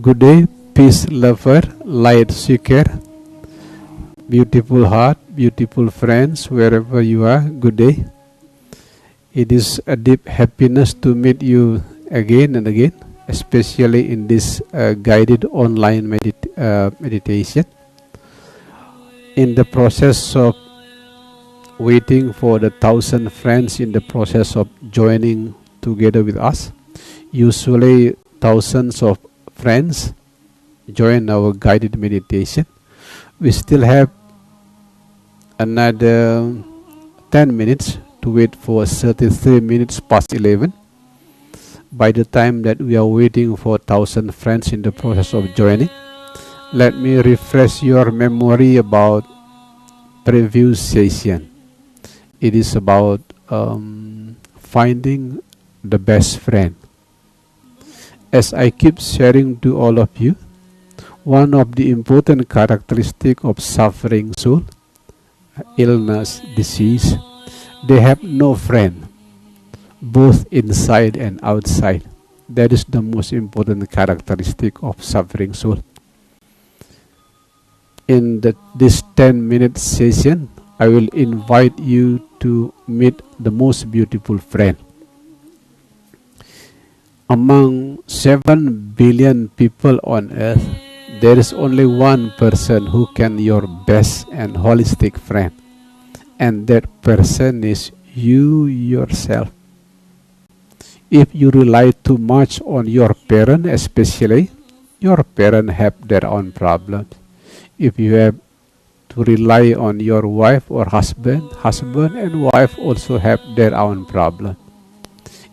Good day, peace lover, light seeker, beautiful heart, beautiful friends, wherever you are, good day. It is a deep happiness to meet you again and again, especially in this guided online meditation. In the process of waiting for the 1,000 friends in the process of joining together with us, usually thousands of friends join our guided meditation. We still have another 10 minutes to wait for 33 minutes past 11. By the time that we are waiting for 1,000 friends in the process of joining, let me refresh your memory about previous session. It is about finding the best friend. As I keep sharing to all of you, one of the important characteristics of suffering soul, illness, disease, they have no friend, both inside and outside. That is the most important characteristic of suffering soul. In this 10-minute session, I will invite you to meet the most beautiful friend. Among 7 billion people on earth, there is only one person who can be your best and holistic friend. And that person is you yourself. If you rely too much on your parent, especially, your parents have their own problems. If you have to rely on your wife or husband and wife also have their own problem.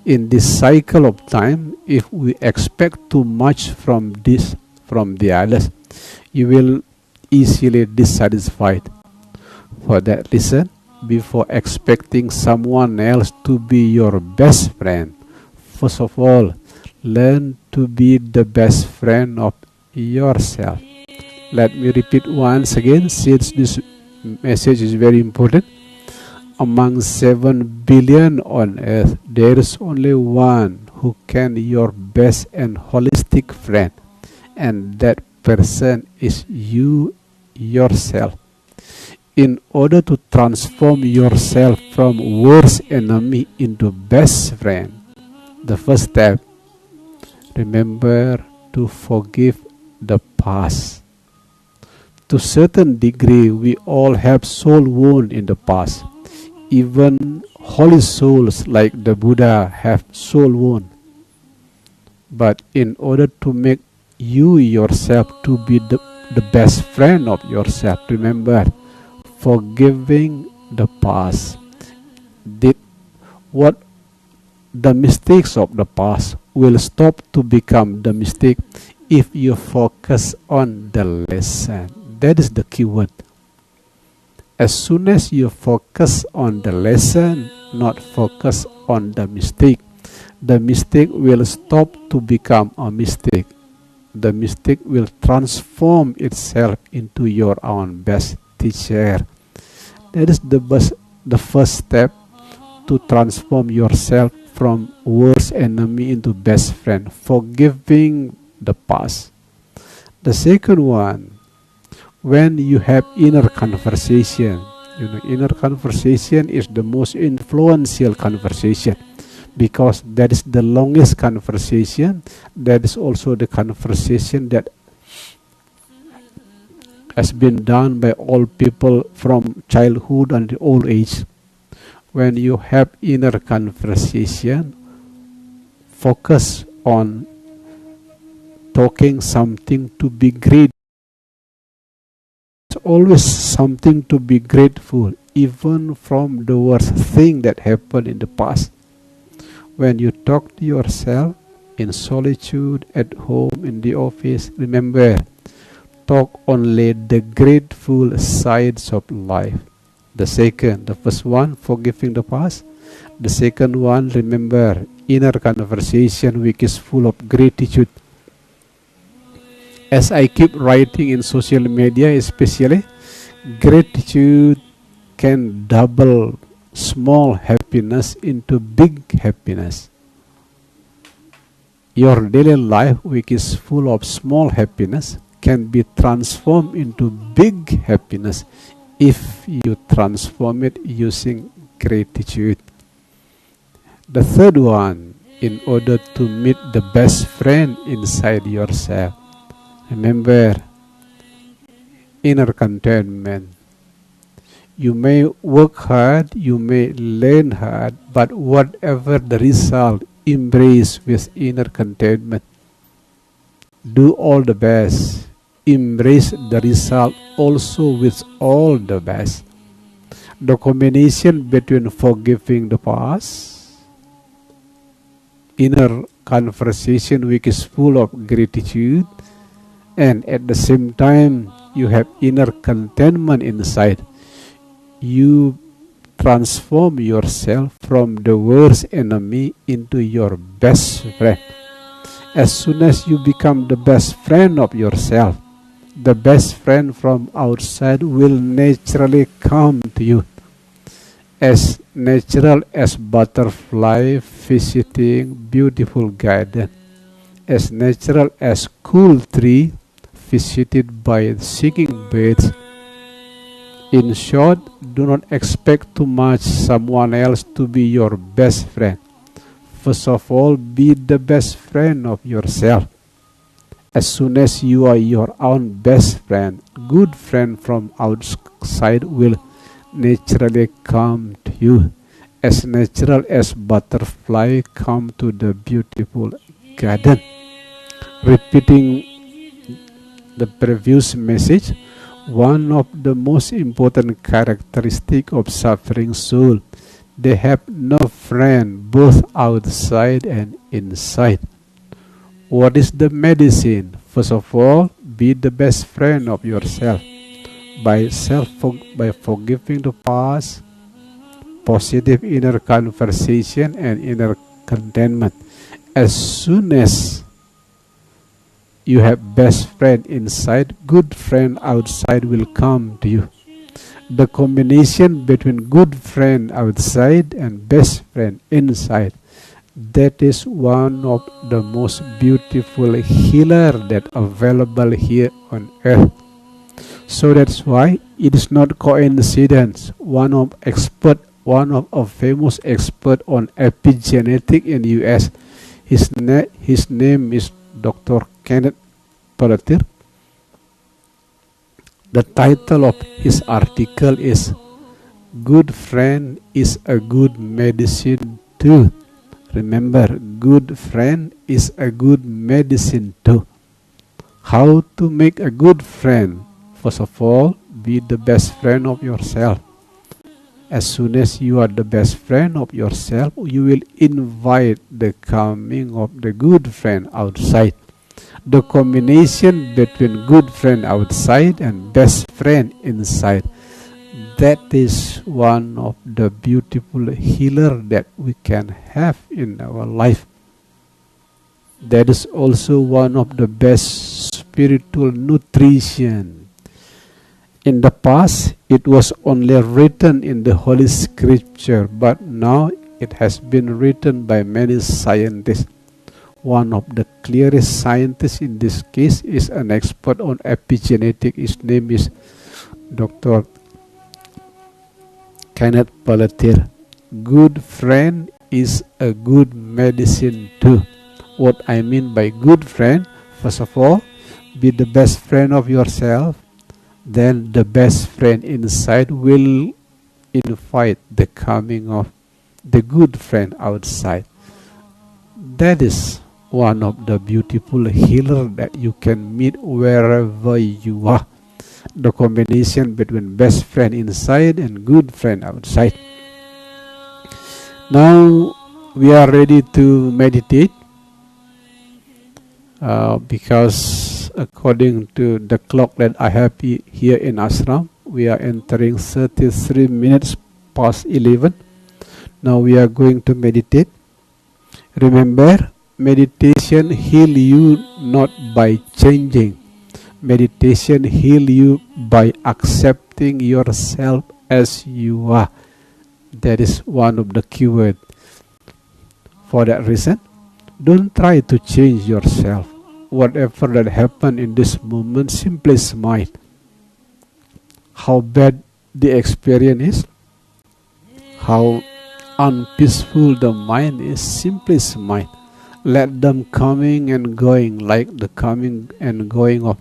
In this cycle of time, if we expect too much from the others, you will easily dissatisfied. For that reason, before expecting someone else to be your best friend, first of all, learn to be the best friend of yourself. Let me repeat once again, since this message is very important. Among 7 billion on earth, there is only one who can be your best and holistic friend, and that person is you yourself. In order to transform yourself from worst enemy into best friend, the first step, remember to forgive the past. To a certain degree, we all have soul wound in the past. Even holy souls like the Buddha have soul wound. But in order to make you yourself to be the best friend of yourself, remember, forgiving the past. The mistakes of the past will stop to become the mistake if you focus on the lesson. That is the key word. As soon as you focus on the lesson, not focus on the mistake will stop to become a mistake. The mistake will transform itself into your own best teacher. That is the first step to transform yourself from worst enemy into best friend, forgiving the past. The second one, when you have inner conversation, inner conversation is the most influential conversation because that is the longest conversation. That is also the conversation that has been done by all people from childhood and old age. When you have inner conversation, focus on talking something to be great. It's always something to be grateful, even from the worst thing that happened in the past. When you talk to yourself in solitude, at home, in the office, remember, talk only the grateful sides of life. The first one, forgiving the past. The second one, remember, inner conversation which is full of gratitude. As I keep writing in social media especially, gratitude can double small happiness into big happiness. Your daily life, which is full of small happiness, can be transformed into big happiness if you transform it using gratitude. The third one, in order to meet the best friend inside yourself, remember inner contentment. You may work hard, you may learn hard, but whatever the result, embrace with inner contentment. Do all the best. Embrace the result also with all the best. The combination between forgiving the past, inner conversation which is full of gratitude, and at the same time you have inner contentment inside. You transform yourself from the worst enemy into your best friend. As soon as you become the best friend of yourself, the best friend from outside will naturally come to you. As natural as butterfly visiting beautiful garden, as natural as cool tree visited by singing birds. In short, do not expect too much someone else to be your best friend. First of all, be the best friend of yourself. As soon as you are your own best friend, good friend from outside will naturally come to you. As natural as butterfly come to the beautiful garden. Repeating the previous message, one of the most important characteristics of suffering soul, they have no friend both outside and inside. What is the medicine? First of all, be the best friend of yourself. By forgiving the past, positive inner conversation and inner contentment. As soon as you have best friend inside, good friend outside will come to you. The combination between good friend outside and best friend inside, that is one of the most beautiful healer that available here on earth. So that's why it is not coincidence. One of a famous expert on epigenetic in US, his name is Dr. Kenneth Palatir. The title of his article is "Good Friend is a Good Medicine Too." Remember, good friend is a good medicine too. How to make a good friend? First of all, be the best friend of yourself. As soon as you are the best friend of yourself, you will invite the coming of the good friend outside. The combination between good friend outside and best friend inside, that is one of the beautiful healer that we can have in our life. That is also one of the best spiritual nutrition. In the past, it was only written in the Holy Scripture, but now it has been written by many scientists. One of the clearest scientists in this case is an expert on epigenetic. His name is Dr. Kenneth Palatir. Good friend is a good medicine too. What I mean by good friend, first of all, be the best friend of yourself. Then the best friend inside will invite the coming of the good friend outside. That is one of the beautiful healer that you can meet wherever you are. The combination between best friend inside and good friend outside. Now we are ready to meditate because according to the clock that I have here in ashram, we are entering 33 minutes past 11. Now we are going to meditate. Remember, meditation heal you not by changing. Meditation heal you by accepting yourself as you are. That is one of the keywords. For that reason, Don't try to change yourself. Whatever that happened in this moment, simply smile. How bad the experience is, how unpeaceful the mind is, simply smile. Let them coming and going like the coming and going of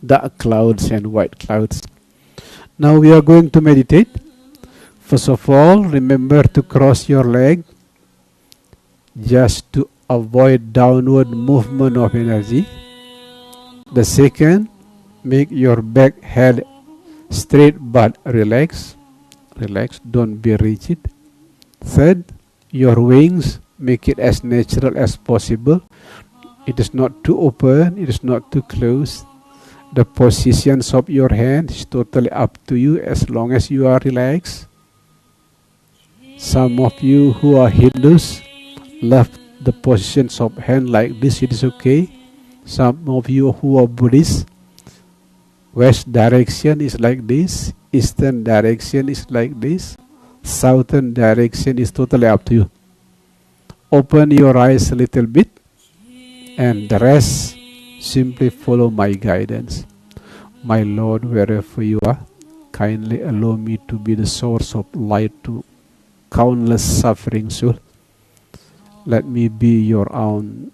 dark clouds and white clouds. Now we are going to meditate. First of all, remember to cross your leg just to avoid downward movement of energy. The second, make your back head straight but relax. Relax, don't be rigid. Third, your wings, make it as natural as possible. It is not too open, it is not too close. The positions of your hand is totally up to you as long as you are relaxed. Some of you who are Hindus love the positions of hand like this, it is okay. Some of you who are Buddhists, west direction is like this, eastern direction is like this, southern direction is totally up to you. Open your eyes a little bit, and the rest simply follow my guidance. My Lord, wherever you are, kindly allow me to be the source of light to countless suffering souls. Let me be your own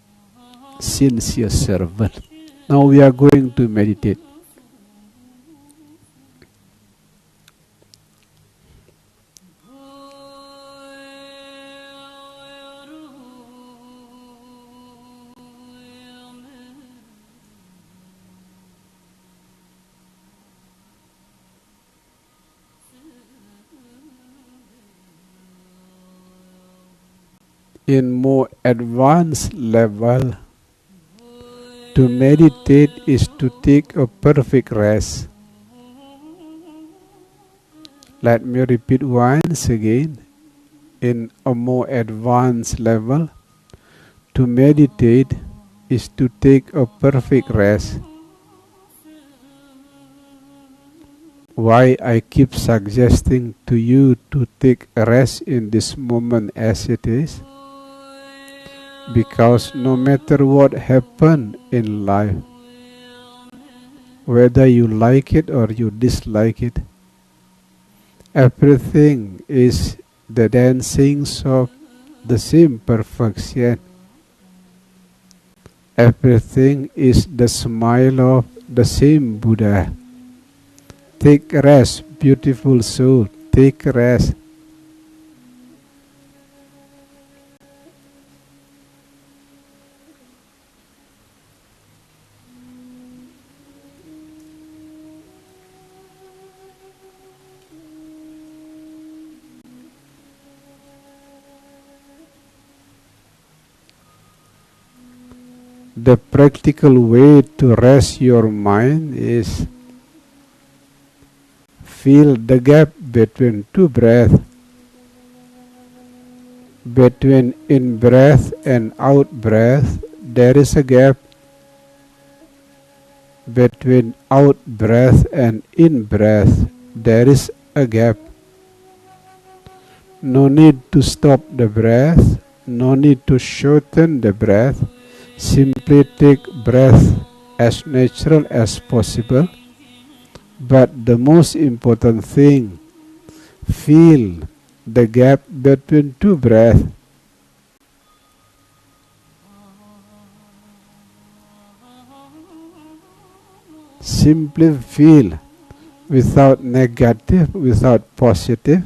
sincere servant. Now we are going to meditate. In more advanced level, to meditate is to take a perfect rest. Let me repeat once again. In a more advanced level, to meditate is to take a perfect rest. Why I keep suggesting to you to take a rest in this moment as it is? Because no matter what happens in life, whether you like it or you dislike it, everything is the dancings of the same perfection. Everything is the smile of the same Buddha. Take rest, beautiful soul, take rest. The practical way to rest your mind is feel the gap between two breaths, between in-breath and out-breath. There is a gap. Between out-breath and in-breath, there is a gap. No need to stop the breath, no need to shorten the breath. Simply take breath as natural as possible. But the most important thing, feel the gap between two breaths. Simply feel, without negative, without positive,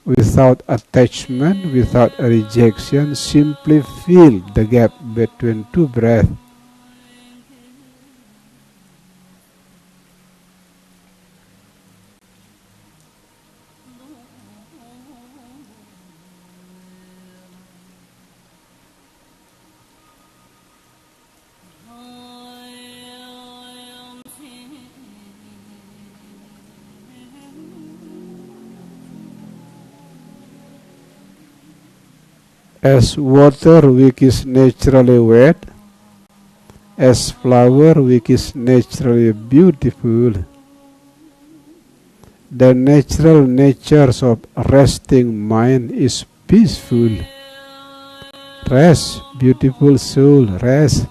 without attachment, without rejection. Simply feel the gap between two breaths. As water which is naturally wet, as flower which is naturally beautiful, the natural natures of resting mind is peaceful. Rest, beautiful soul, rest.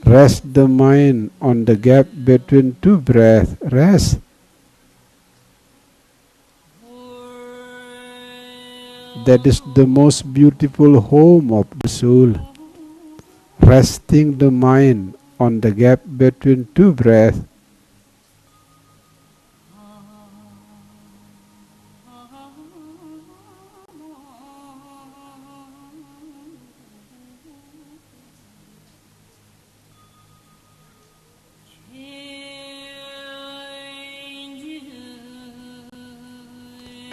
Rest the mind on the gap between two breaths. Rest. That is the most beautiful home of the soul. Resting the mind on the gap between two breaths.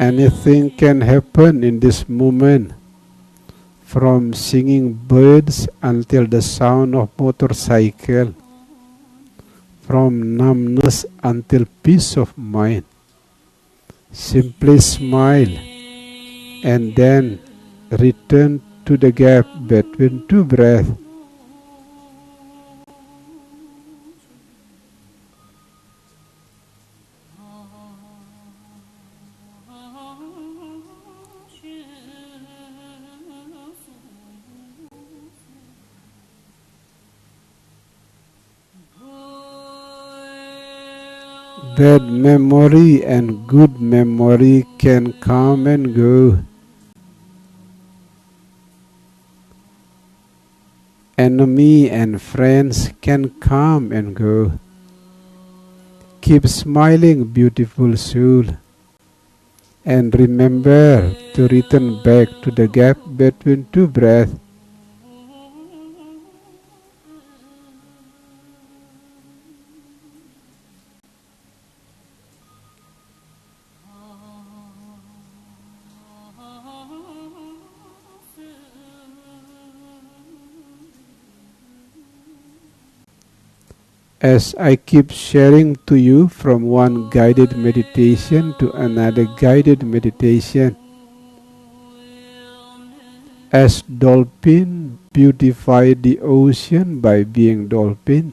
Anything can happen in this moment, from singing birds until the sound of motorcycle, from numbness until peace of mind. Simply smile and then return to the gap between two breaths. Bad memory and good memory can come and go. Enemy and friends can come and go. Keep smiling, beautiful soul, and remember to return back to the gap between two breaths. As I keep sharing to you from one guided meditation to another guided meditation, as dolphin beautify the ocean by being dolphin,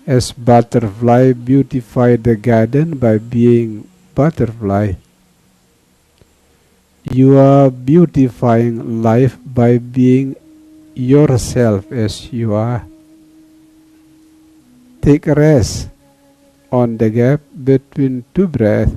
as butterfly beautify the garden by being butterfly, you are beautifying life by being yourself as you are. Take a rest on the gap between two breaths.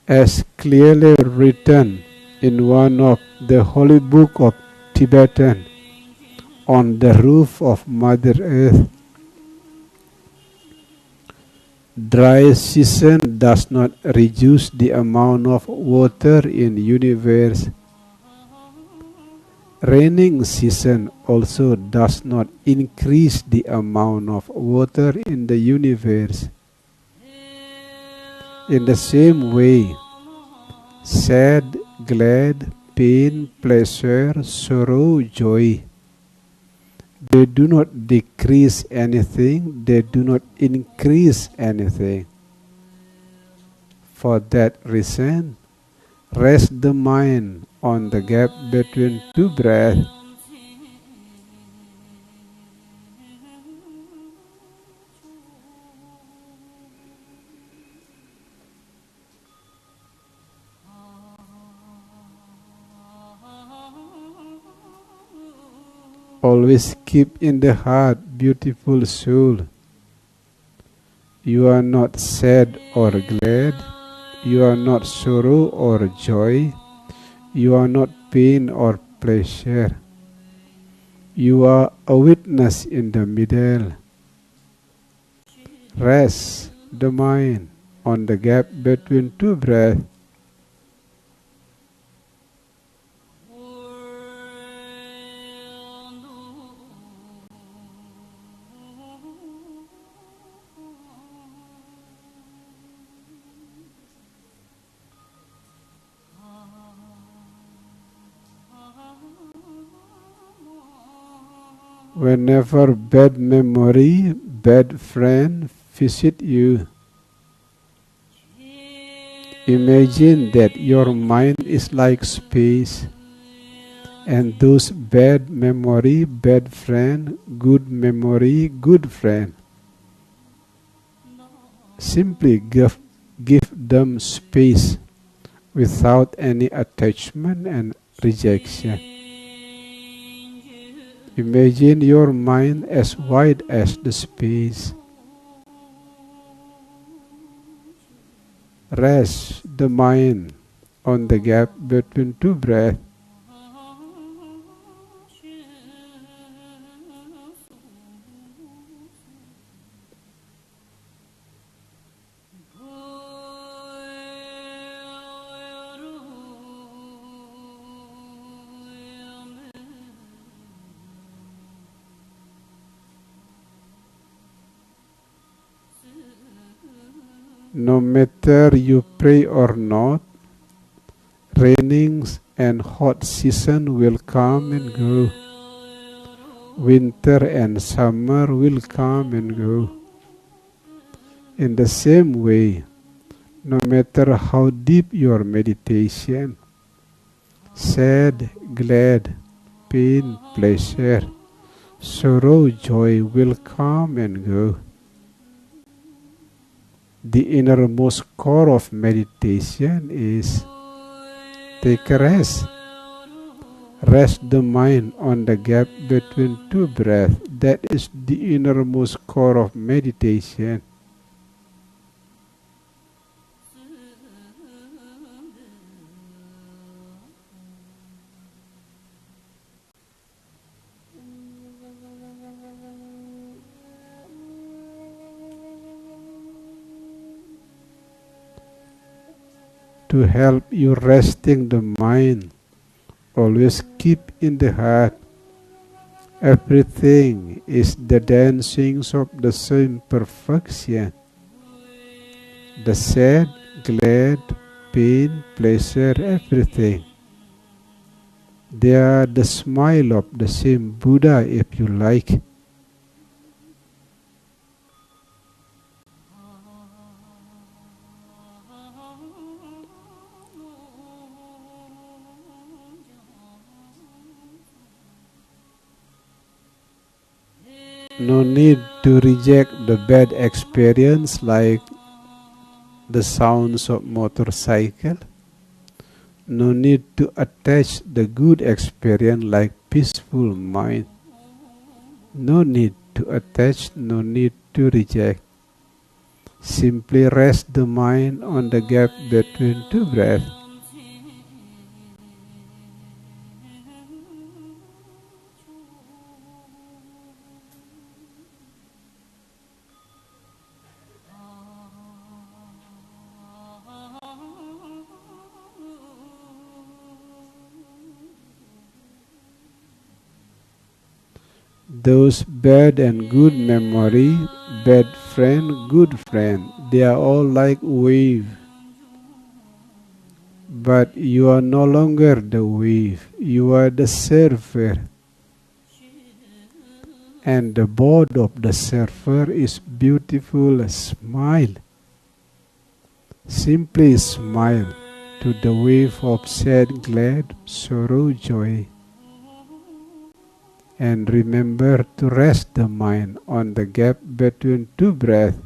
As clearly written in one of the holy book of Tibetan, on the roof of Mother Earth, dry season does not reduce the amount of water in the universe. Raining season also does not increase the amount of water in the universe. In the same way, sad, glad, pain, pleasure, sorrow, joy, they do not decrease anything, they do not increase anything. For that reason, rest the mind on the gap between two breaths. Always keep in the heart, beautiful soul. You are not sad or glad. You are not sorrow or joy. You are not pain or pleasure. You are a witness in the middle. Rest the mind on the gap between two breaths. Whenever bad memory, bad friend visit you, imagine that your mind is like space, and those bad memory, bad friend, good memory, good friend. Simply give them space without any attachment and rejection. Imagine your mind as wide as the space. Rest the mind on the gap between two breaths. No matter you pray or not, rainings and hot season will come and go. Winter and summer will come and go. In the same way, no matter how deep your meditation, sad, glad, pain, pleasure, sorrow, joy will come and go. The innermost core of meditation is take a rest. Rest the mind on the gap between two breaths. That is the innermost core of meditation. To help you resting the mind, always keep in the heart, everything is the dancings of the same perfection. The sad, glad, pain, pleasure, everything. They are the smile of the same Buddha, if you like. No need to reject the bad experience like the sounds of motorcycle. No need to attach the good experience like peaceful mind. No need to attach, no need to reject. Simply rest the mind on the gap between two breaths. Those bad and good memory, bad friend, good friend, they are all like wave. But you are no longer the wave, you are the surfer. And the board of the surfer is beautiful smile. Simply smile to the wave of sad, glad, sorrow, joy. And remember to rest the mind on the gap between two breaths.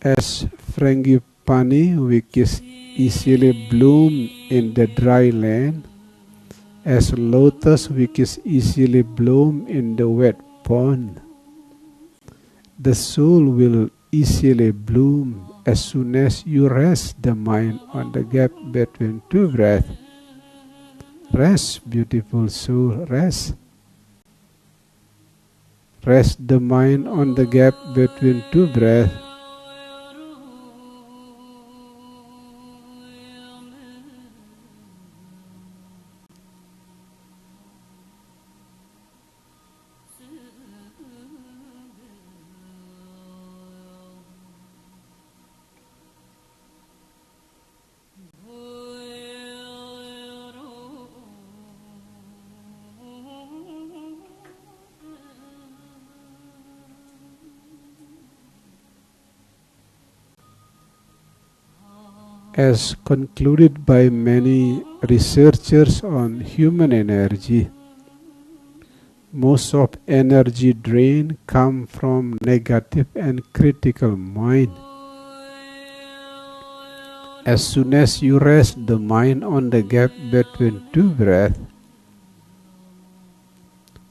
As frangipani which is easily bloom in the dry land, as lotus which is easily bloom in the wet pond, the soul will easily bloom as soon as you rest the mind on the gap between two breaths. Rest, beautiful soul, rest. Rest the mind on the gap between two breaths. As concluded by many researchers on human energy, most of energy drain come from negative and critical mind. As soon as you rest the mind on the gap between two breaths,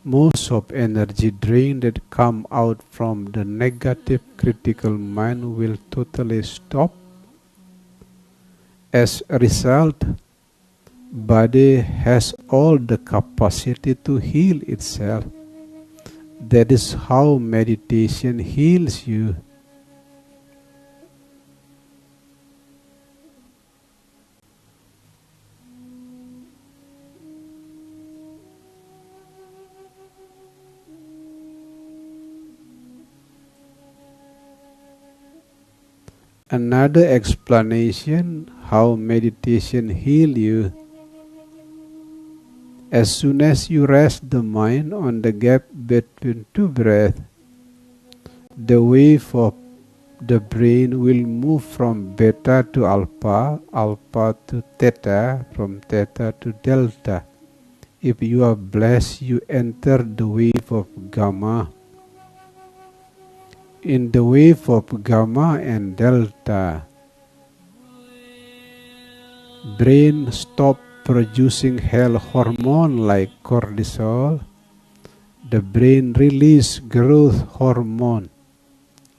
most of energy drain that come out from the negative critical mind will totally stop. As a result, body has all the capacity to heal itself. That is how meditation heals you. Another explanation how meditation heals you. As soon as you rest the mind on the gap between two breaths, the wave of the brain will move from beta to alpha, alpha to theta, from theta to delta. If you are blessed, you enter the wave of gamma. In the wave of gamma and delta, brain stop producing health hormone like cortisol. The brain release growth hormone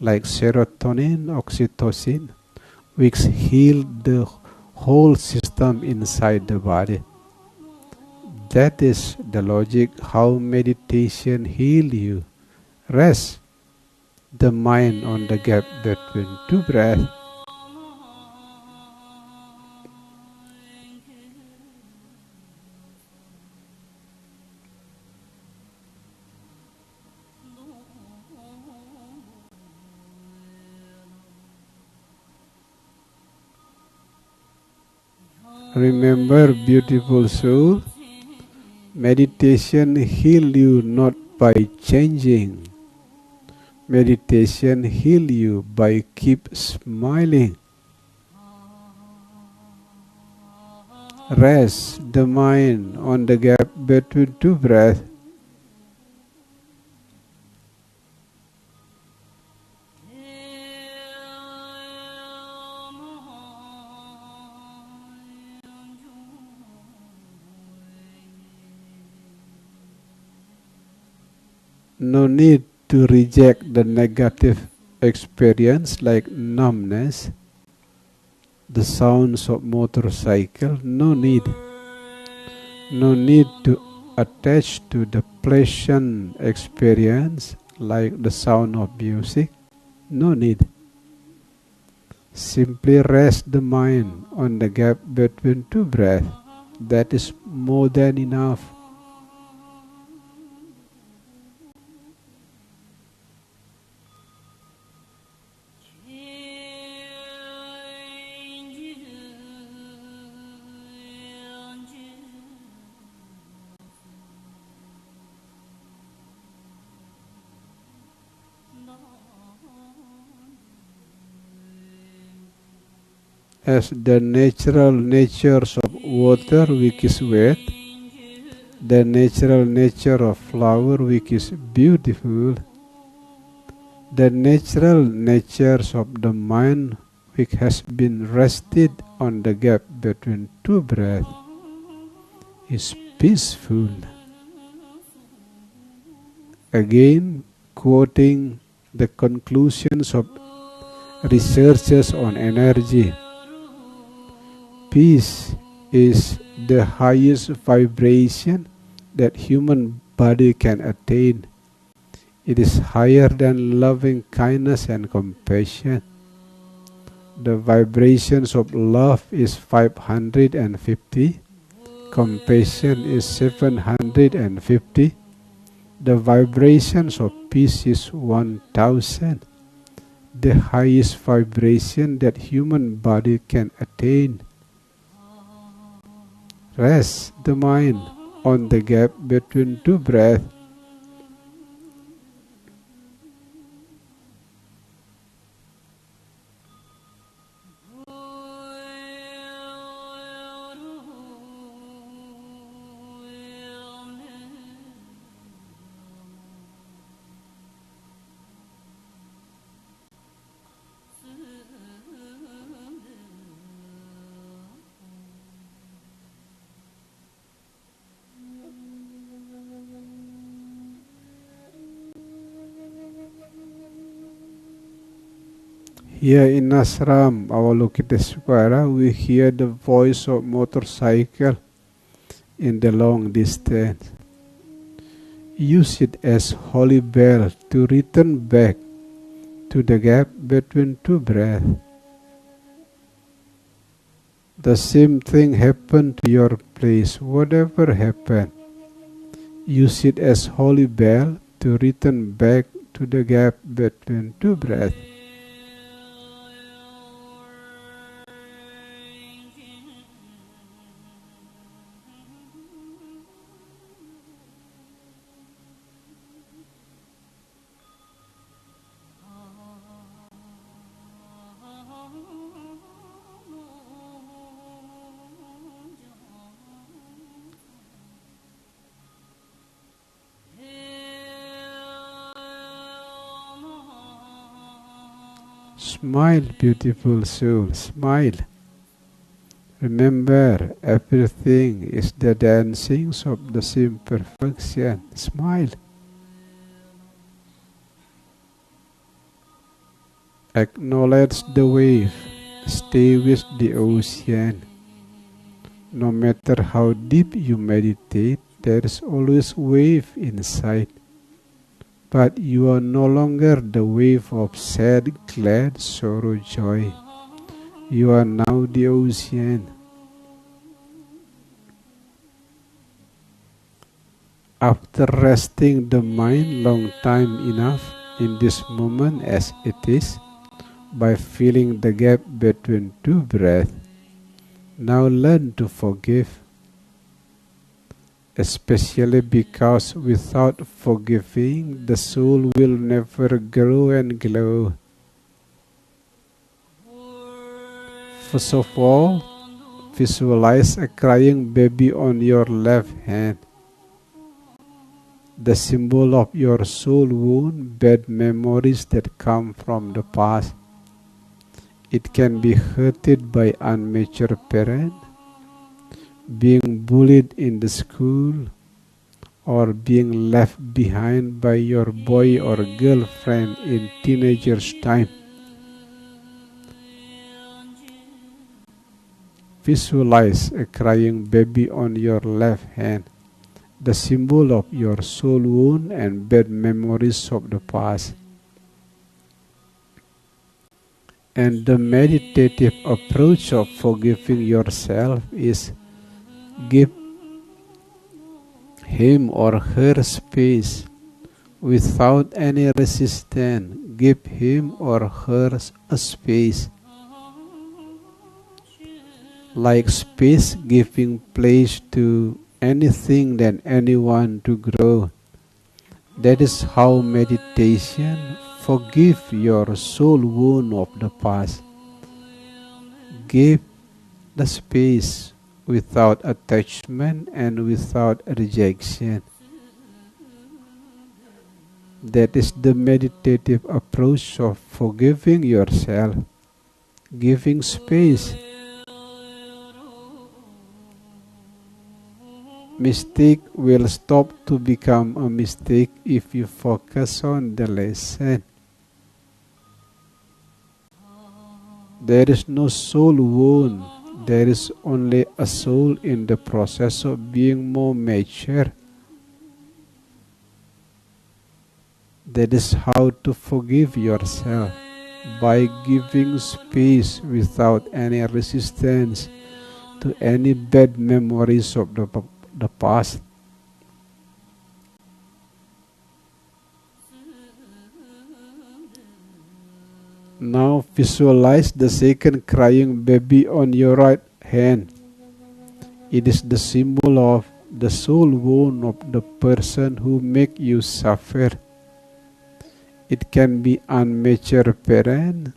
like serotonin, oxytocin, which heal the whole system inside the body. That is the logic how meditation heal you. Rest the mind on the gap between two breaths. Remember, beautiful soul, meditation heal you not by changing. Meditation heal you by keep smiling. Rest the mind on the gap between two breaths. No need to reject the negative experience like numbness, the sounds of motorcycle. No need. No need to attach to the pleasant experience like the sound of music. No need. Simply rest the mind on the gap between two breaths. That is more than enough. As the natural natures of water which is wet, the natural nature of flower which is beautiful, the natural natures of the mind which has been rested on the gap between two breaths is peaceful. Again, quoting the conclusions of researchers on energy, peace is the highest vibration that human body can attain. It is higher than loving kindness and compassion. The vibrations of love is 550, compassion is 750, the vibrations of peace is 1000, the highest vibration that human body can attain. Rest the mind on the gap between two breaths. Here in ashram, Avalokiteshvara, we hear the voice of motorcycle in the long distance. Use it as holy bell to return back to the gap between two breaths. The same thing happened to your place, whatever happened. Use it as holy bell to return back to the gap between two breaths. Smile, beautiful soul, smile. Remember, everything is the dancings of the same perfection. Smile. Acknowledge the wave. Stay with the ocean. No matter how deep you meditate, there is always wave inside. But you are no longer the wave of sad, glad, sorrow, joy. You are now the ocean. After resting the mind long time enough in this moment as it is, by feeling the gap between two breaths, now learn to forgive. Especially because without forgiving, the soul will never grow and glow. First of all, visualize a crying baby on your left hand. The symbol of your soul wound, bad memories that come from the past. It can be hurted by unmature parents, being bullied in the school, or being left behind by your boy or girlfriend in teenager's time. Visualize a crying baby on your left hand, the symbol of your soul wound and bad memories of the past. And the meditative approach of forgiving yourself is give him or her space without any resistance. Give him or her a space. Like space giving place to anything and anyone to grow. That is how meditation forgive your soul wound of the past. Give the space without attachment and without rejection. That is the meditative approach of forgiving yourself, giving space. Mistake will stop to become a mistake if you focus on the lesson. There is no soul wound. There is only a soul in the process of being more mature. That is how to forgive yourself, by giving space without any resistance to any bad memories of the past. Now visualize the second crying baby on your right hand. It is the symbol of the soul wound of the person who make you suffer. It can be unmature parent.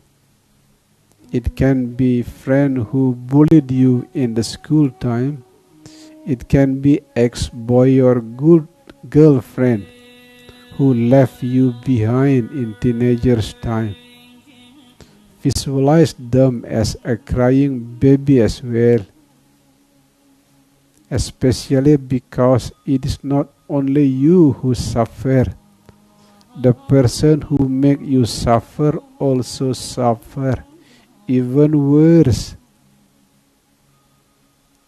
It can be friend who bullied you in the school time. It can be ex-boy or good girlfriend who left you behind in teenager's time. Visualize them as a crying baby as well, especially because it is not only you who suffer. The person who make you suffer also suffer, even worse.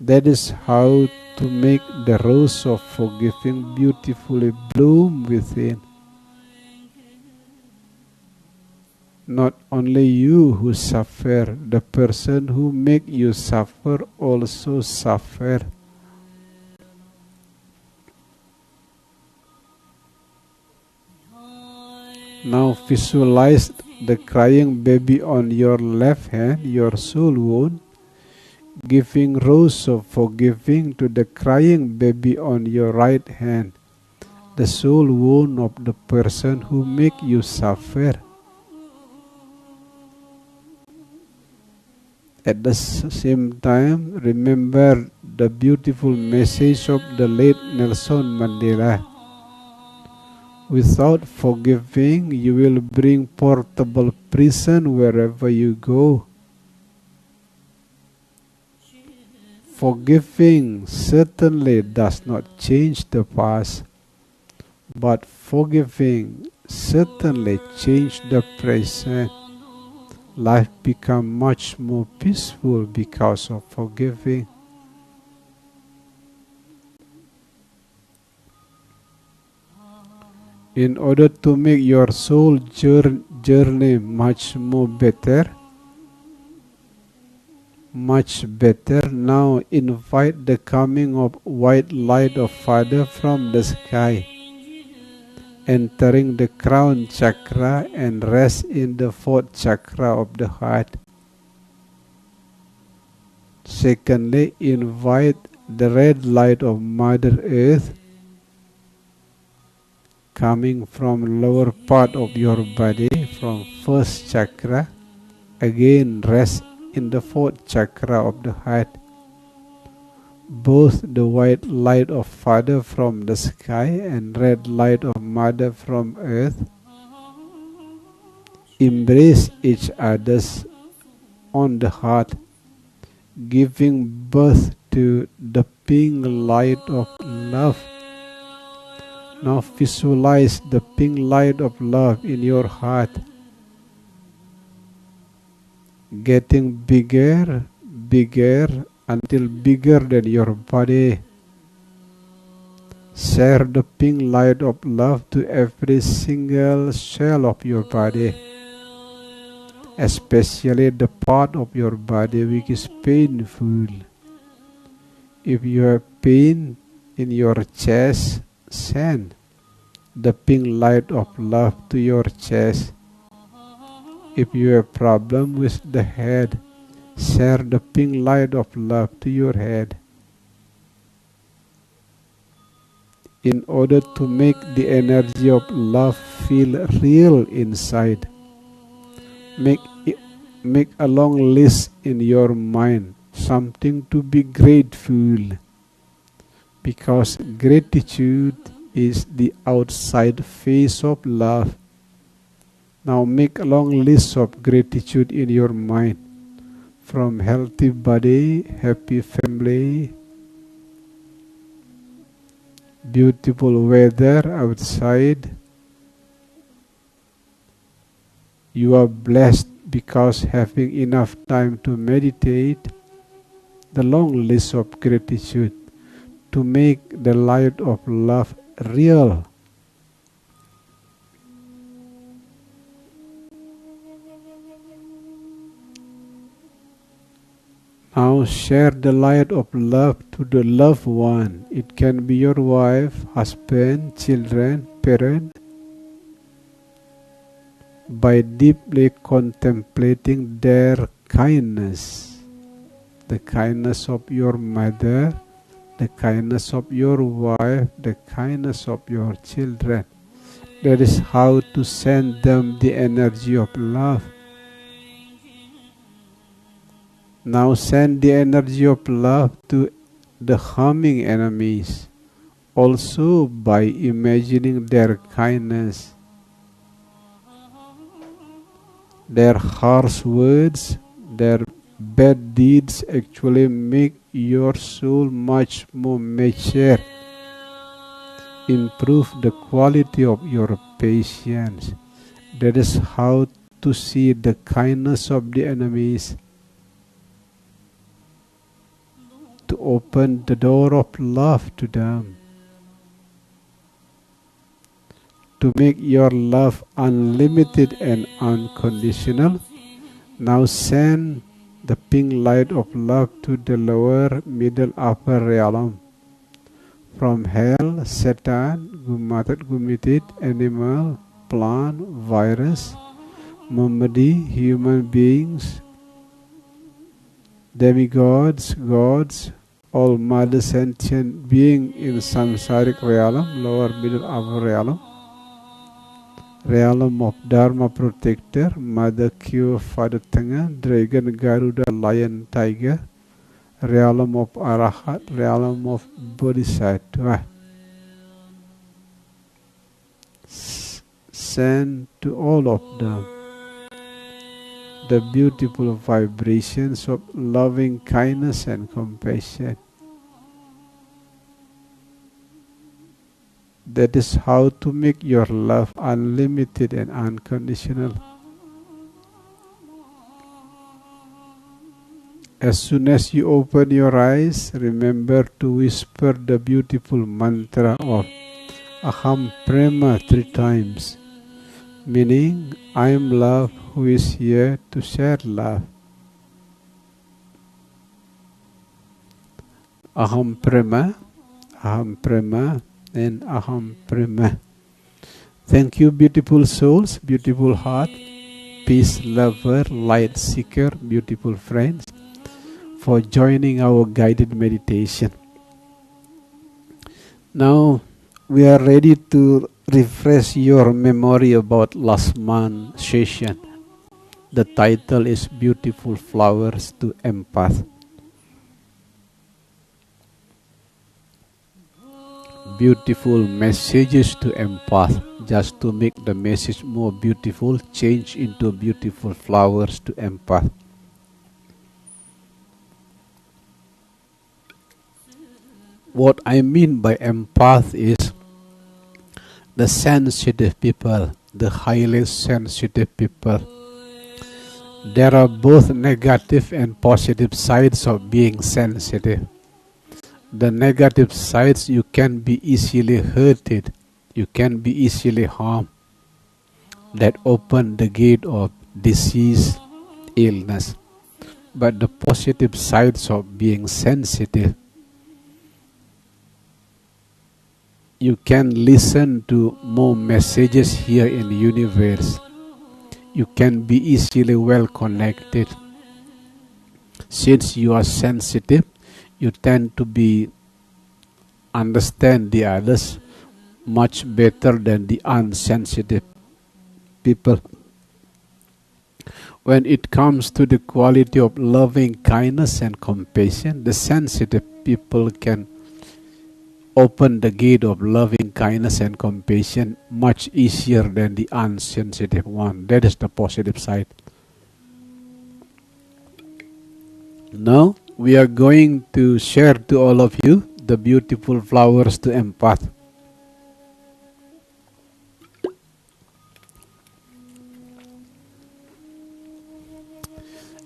That is how to make the rose of forgiving beautifully bloom within. Not only you who suffer, the person who make you suffer also suffer. Now visualize the crying baby on your left hand, your soul wound, giving rose of forgiving to the crying baby on your right hand, the soul wound of the person who make you suffer. At the same time, remember the beautiful message of the late Nelson Mandela. Without forgiving, you will bring portable prison wherever you go. Forgiving certainly does not change the past, but forgiving certainly changes the present. Life becomes much more peaceful because of forgiving. In order to make your soul journey much better, now invite the coming of white light of Father from the sky, entering the crown chakra and rest in the fourth chakra of the heart. Secondly, invite the red light of Mother Earth coming from lower part of your body, from first chakra, again rest in the fourth chakra of the heart. Both the white light of Father from the sky and red light of Mother from earth embrace each other on the heart, giving birth to the pink light of love. Now visualize the pink light of love in your heart, getting bigger until bigger than your body. Share the pink light of love to every single cell of your body, especially the part of your body which is painful. If you have pain in your chest, send the pink light of love to your chest. If you have problem with the head, share the pink light of love to your head. In order to make the energy of love feel real inside, make a long list in your mind, something to be grateful, because gratitude is the outside face of love. Now make a long list of gratitude in your mind, from healthy body, happy family, beautiful weather outside. You are blessed because having enough time to meditate. The long list of gratitude to make the light of love real. Now share the light of love to the loved one. It can be your wife, husband, children, parent. By deeply contemplating their kindness, the kindness of your mother, the kindness of your wife, the kindness of your children. That is how to send them the energy of love. Now send the energy of love to the harming enemies, also by imagining their kindness. Their harsh words, their bad deeds actually make your soul much more mature. Improve the quality of your patience. That is how to see the kindness of the enemies, to open the door of love to them, to make your love unlimited and unconditional. Now send the pink light of love to the lower, middle, upper realm. From hell, Satan, gumatat, gumitit, animal, plant, virus, Muhammadi, human beings, demigods, gods, all mother sentient being in samsaric realm, lower, middle, upper realm of Dharma protector, mother cure, father tengah, dragon, Garuda, lion, tiger, realm of Arahat, realm of Bodhisattva. Send to all of them the beautiful vibrations of loving kindness and compassion. That is how to make your love unlimited and unconditional. As soon as you open your eyes, remember to whisper the beautiful mantra of Aham Prema 3 times, meaning I am love who is here to share love. Aham Prema, and Aham Prema. Thank you, beautiful souls, beautiful heart, peace lover, light seeker, beautiful friends, for joining our guided meditation. Now we are ready to refresh your memory about last month's session. The title is Beautiful Flowers to Empath. Beautiful messages to empath. Just to make the message more beautiful, change into beautiful flowers to empath. What I mean by empath is the sensitive people, the highly sensitive people. There are both negative and positive sides of being sensitive. The negative sides, you can be easily hurted, you can be easily harmed. That open the gate of disease, illness. But the positive sides of being sensitive, you can listen to more messages here in the universe. You can be easily well connected. Since you are sensitive, you tend to be understand the others much better than the unsensitive people. When it comes to the quality of loving kindness and compassion, the sensitive people can open the gate of loving kindness and compassion much easier than the unsensitive one. That is the positive side. Now we are going to share to all of you the beautiful flowers to empath.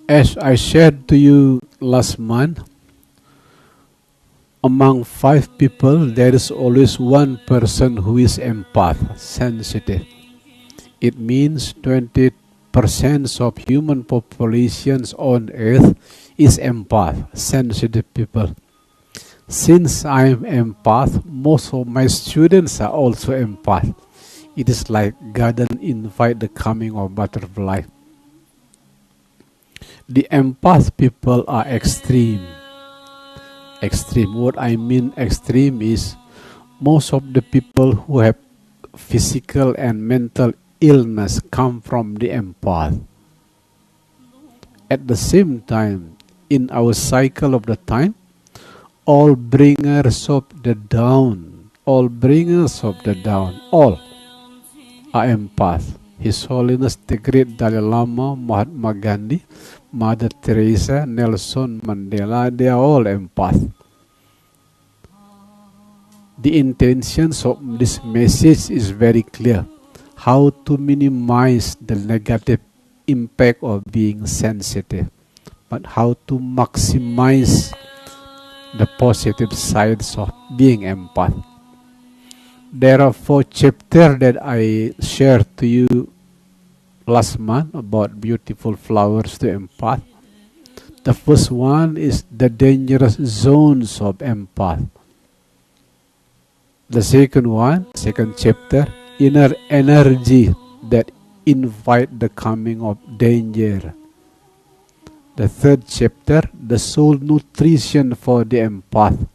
As I shared to you last month, among 5 people, there is always one person who is empath, sensitive. It means 20% 90% of human populations on earth is empath, sensitive people. Since I am empath, most of my students are also empath. It is like garden invite the coming of butterfly. The empath people are extreme. Extreme. What I mean extreme is most of the people who have physical and mental illness come from the empath. At the same time, in our cycle of the time, all bringers of the down, all are empath. His Holiness the Great Dalai Lama, Mahatma Gandhi, Mother Teresa, Nelson Mandela, they are all empath. The intentions of this message is very clear. How to minimize the negative impact of being sensitive, but how to maximize the positive sides of being empath. There are 4 chapters that I shared to you last month about beautiful flowers to empath. The first one is the dangerous zones of empath. The second chapter, inner energy that invite the coming of danger. The third chapter, the soul nutrition for the empath.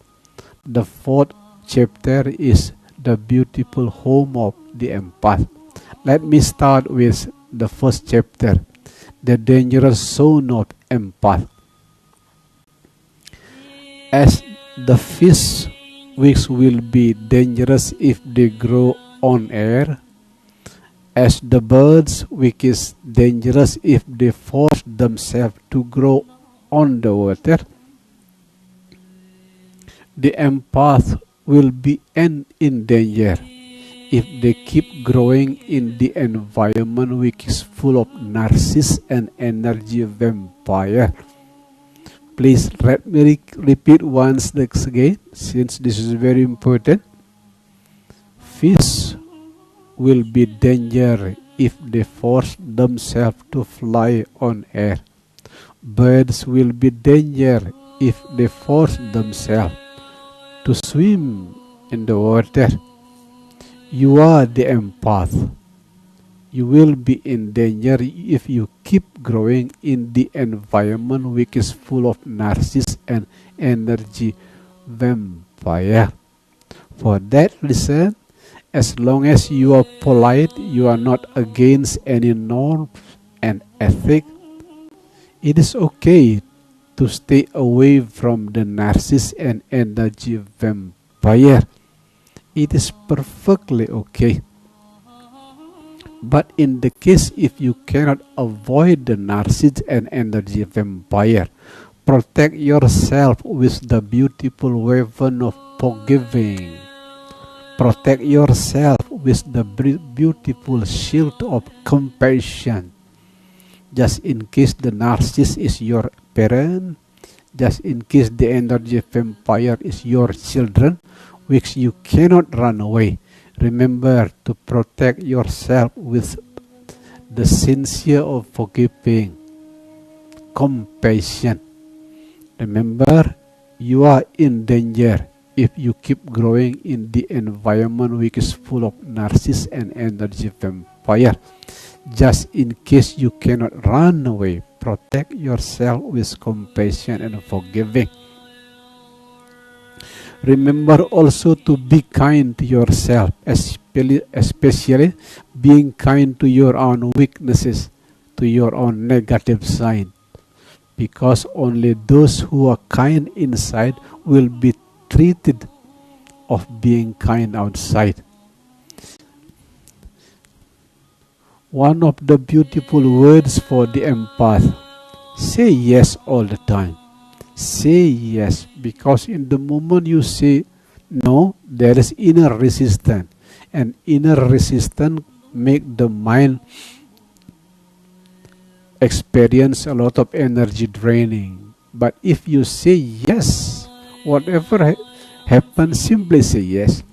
The fourth chapter is the beautiful home of the empath. Let me start with the first chapter, the dangerous zone of empath. As the fish, which will be dangerous if they grow on air, as the birds, which is dangerous if they force themselves to grow on the water, the empath will be in danger if they keep growing in the environment which is full of narcissists and energy vampire. Please let me repeat once again, since this is very important. Fish will be danger if they force themselves to fly on air. Birds will be danger if they force themselves to swim in the water. You are the empath. You will be in danger if you keep growing in the environment which is full of narcissists and energy vampire. For that reason, as long as you are polite, you are not against any norms and ethics, it is okay to stay away from the narcissist and energy vampire. It is perfectly okay. But in the case if you cannot avoid the narcissist and energy vampire, protect yourself with the beautiful weapon of forgiving. Protect yourself with the beautiful shield of compassion. Just in case the narcissist is your parent, just in case the energy vampire is your children, which you cannot run away. Remember to protect yourself with the sincere of forgiving, compassion. Remember, you are in danger if you keep growing in the environment which is full of narcissists and energy vampire. Just in case you cannot run away, protect yourself with compassion and forgiving. Remember also to be kind to yourself, especially being kind to your own weaknesses, to your own negative side. Because only those who are kind inside will be treated of being kind outside. One of the beautiful words for the empath, say yes all the time. Say yes, because in the moment you say no, there is inner resistance, and inner resistance make the mind experience a lot of energy draining. But if you say yes, whatever happens, simply say yes.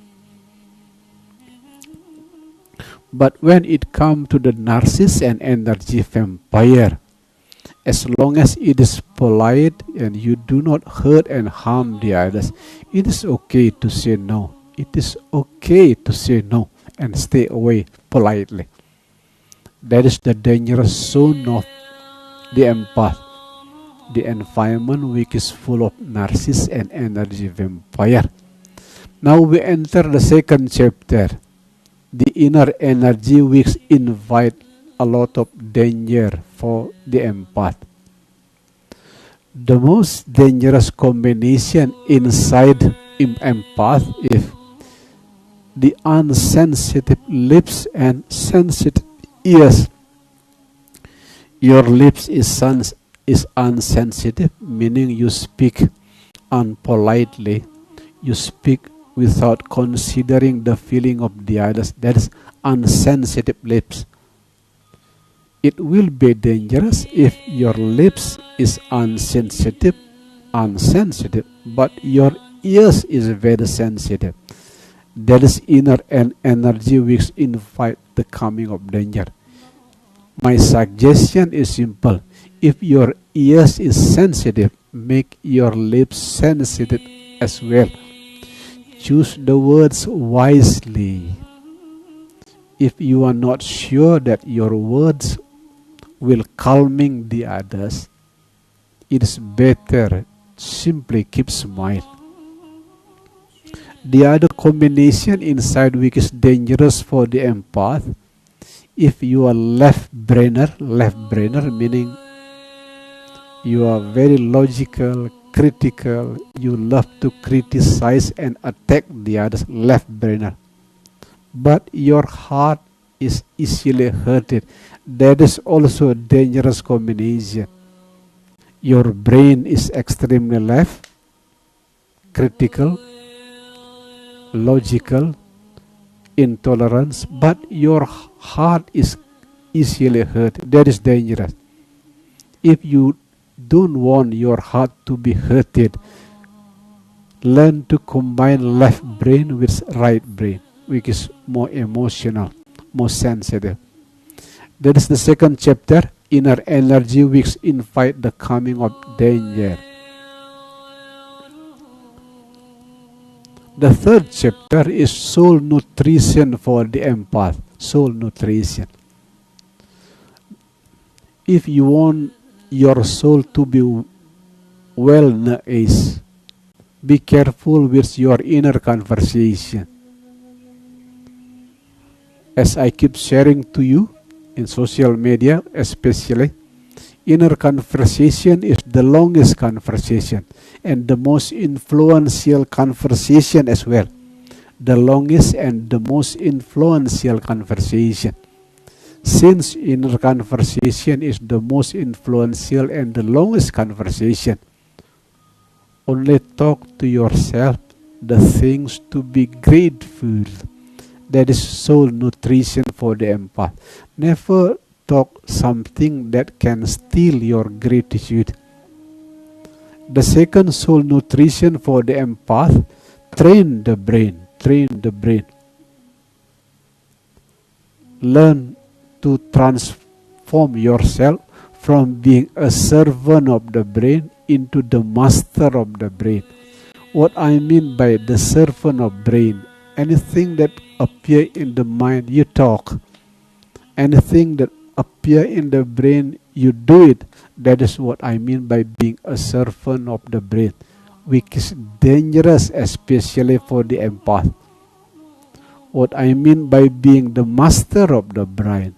But when it comes to the narcissist and energy vampire, as long as it is polite and you do not hurt and harm the others, it is okay to say no. It is okay to say no and stay away politely. That is the dangerous zone of the empath, the environment which is full of narcissist and energy vampire. Now we enter the second chapter, the inner energy which invite a lot of danger for the empath. The most dangerous combination inside empath is the unsensitive lips and sensitive ears. Your lips is unsensitive, meaning you speak unpolitely. You speak without considering the feeling of the others. That is unsensitive lips. It will be dangerous if your lips is insensitive, but your ears is very sensitive. That is inner and energy which invite the coming of danger. My suggestion is simple. If your ears is sensitive, make your lips sensitive as well. Choose the words wisely. If you are not sure that your words will calming the others, it is better simply keep smile. The other combination inside which is dangerous for the empath, if you are left brainer meaning you are very logical, critical, you love to criticize and attack the others, left brainer. But your heart is easily hurted. That is also a dangerous combination. Your brain is extremely left, critical, logical, intolerance, but your heart is easily hurt. That is dangerous. If you don't want your heart to be hurted, learn to combine left brain with right brain, which is more emotional, more sensitive. That is the second chapter, inner energy which invite the coming of danger. The third chapter is soul nutrition for the empath. Soul nutrition. If you want your soul to be well nourished, be careful with your inner conversation. As I keep sharing to you in social media especially, inner conversation is the longest conversation and the most influential conversation as well. The longest and the most influential conversation. Since inner conversation is the most influential and the longest conversation, only talk to yourself the things to be grateful. That is soul nutrition for the empath. Never talk something that can steal your gratitude. The second soul nutrition for the empath, train the brain. Learn to transform yourself from being a servant of the brain into the master of the brain. What I mean by the servant of brain, anything that appear in the mind, you talk. Anything that appear in the brain, you do it. That is what I mean by being a servant of the brain, which is dangerous especially for the empath. What I mean by being the master of the brain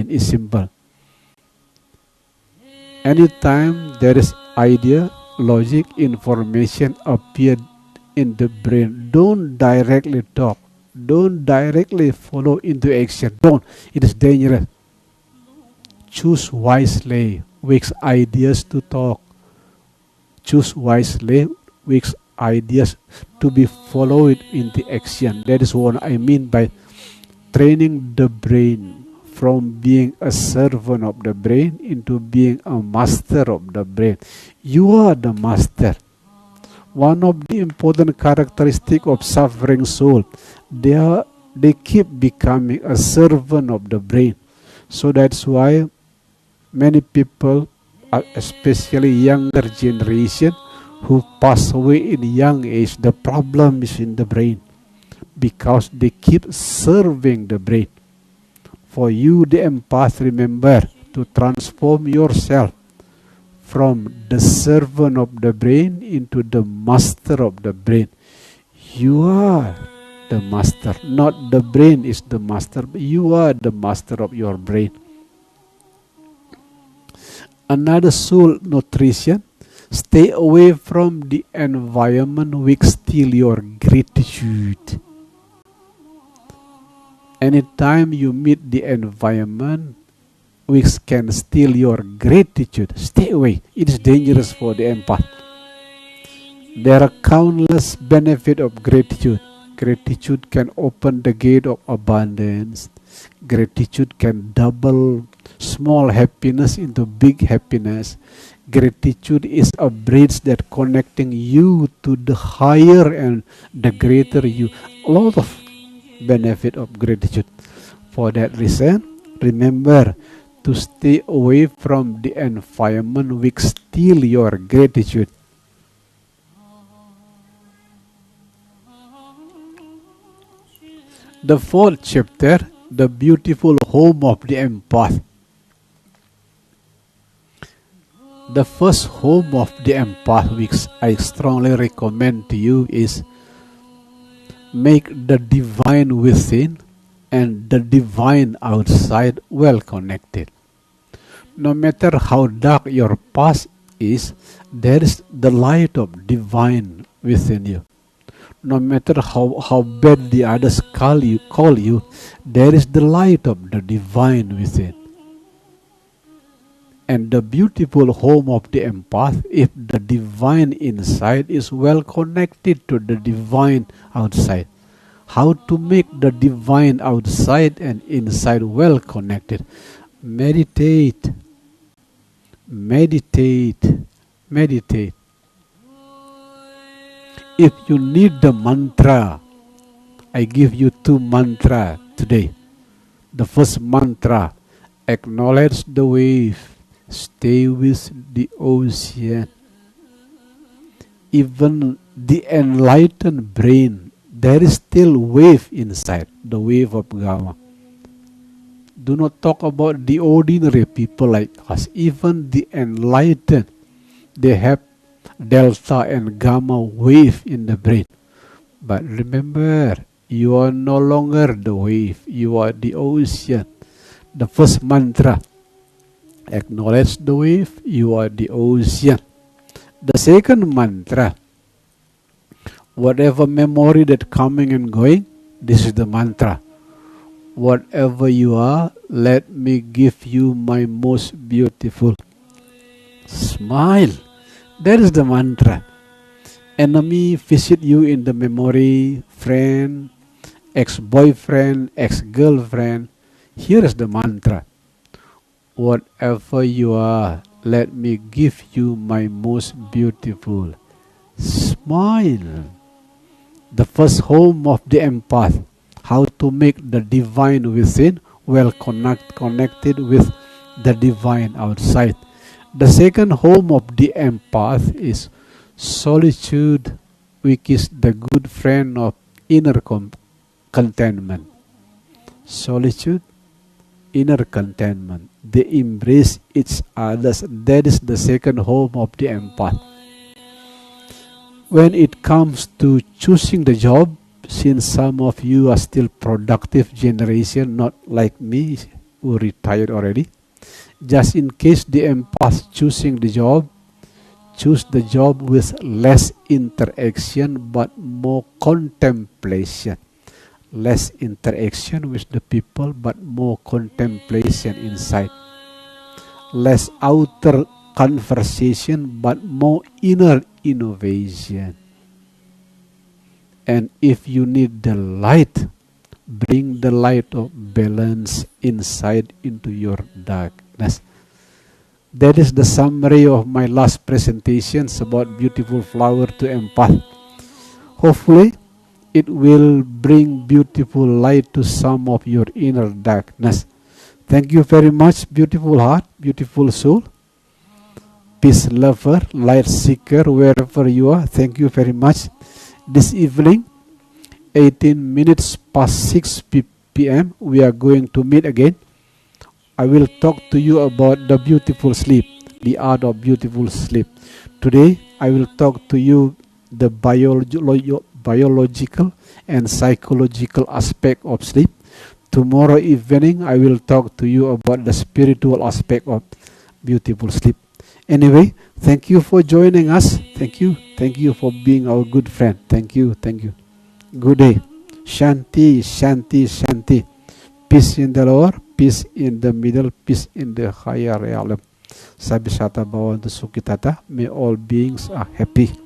is simple. Anytime there is idea, logic, information appear in the brain, don't directly talk. Don't directly follow into action. Don't. It is dangerous. Choose wisely which ideas to talk. Choose wisely which ideas to be followed into action. That is what I mean by training the brain from being a servant of the brain into being a master of the brain. You are the master. One of the important characteristics of suffering soul, they are they keep becoming a servant of the brain. So that's why many people, especially younger generation, who pass away in young age, the problem is in the brain, because they keep serving the brain. For you, the empath, remember to transform yourself from the servant of the brain into the master of the brain. You are the master, not the brain is the master, but you are the master of your brain. Another soul nutrition: stay away from the environment which steal your gratitude. Anytime you meet the environment which can steal your gratitude, stay away. It is dangerous for the empath. There are countless benefits of gratitude. Gratitude can open the gate of abundance. Gratitude can double small happiness into big happiness. Gratitude is a bridge that connecting you to the higher and the greater you. A lot of benefit of gratitude. For that reason, remember to stay away from the environment which steal your gratitude. The fourth chapter, the beautiful home of the empath. The first home of the empath, which I strongly recommend to you, is make the divine within and the divine outside well connected. No matter how dark your past is, there is the light of divine within you. No matter how bad the others call you, there is the light of the divine within. And the beautiful home of the empath, if the divine inside is well connected to the divine outside. How to make the divine outside and inside well connected? Meditate. Meditate. Meditate. If you need the mantra, I give you 2 mantras today. The first mantra: acknowledge the wave, stay with the ocean. Even the enlightened brain, there is still wave inside, the wave of gamma. Do not talk about the ordinary people like us. Even the enlightened, they have delta and gamma wave in the brain. But remember, you are no longer the wave, you are the ocean. The first mantra: acknowledge the wave, you are the ocean. The second mantra: whatever memory that coming and going, this is the mantra. Whatever you are, let me give you my most beautiful smile. That is the mantra. Enemy visit you in the memory, friend, ex-boyfriend, ex-girlfriend. Here is the mantra. Whatever you are, let me give you my most beautiful smile. The first home of the empath. How to make the divine within well connected with the divine outside. The second home of the empath is solitude, which is the good friend of inner contentment. Solitude, inner contentment. They embrace each other. That is the second home of the empath. When it comes to choosing the job, since some of you are still productive generation, not like me who retired already, just in case the empath choosing the job, choose the job with less interaction but more contemplation. Less interaction with the people but more contemplation inside. Less outer conversation but more inner innovation. And if you need the light, bring the light of balance inside into your darkness. That is the summary of my last presentations about beautiful flower to empath. Hopefully, It will bring beautiful light to some of your inner darkness. Thank you very much, beautiful heart, beautiful soul, peace lover, light seeker, wherever you are. Thank you very much. This evening, 18 minutes past 6 p.m., we are going to meet again. I will talk to you about the beautiful sleep, the art of beautiful sleep. Today, I will talk to you the biological and psychological aspect of sleep. Tomorrow evening, I will talk to you about the spiritual aspect of beautiful sleep. Anyway, thank you for joining us. Thank you. Thank you for being our good friend. Thank you. Thank you. Good day. Shanti, Shanti, Shanti. Peace in the lower, peace in the middle, peace in the higher realm. Sabisata Bhavantu Sukhitata. May all beings are happy.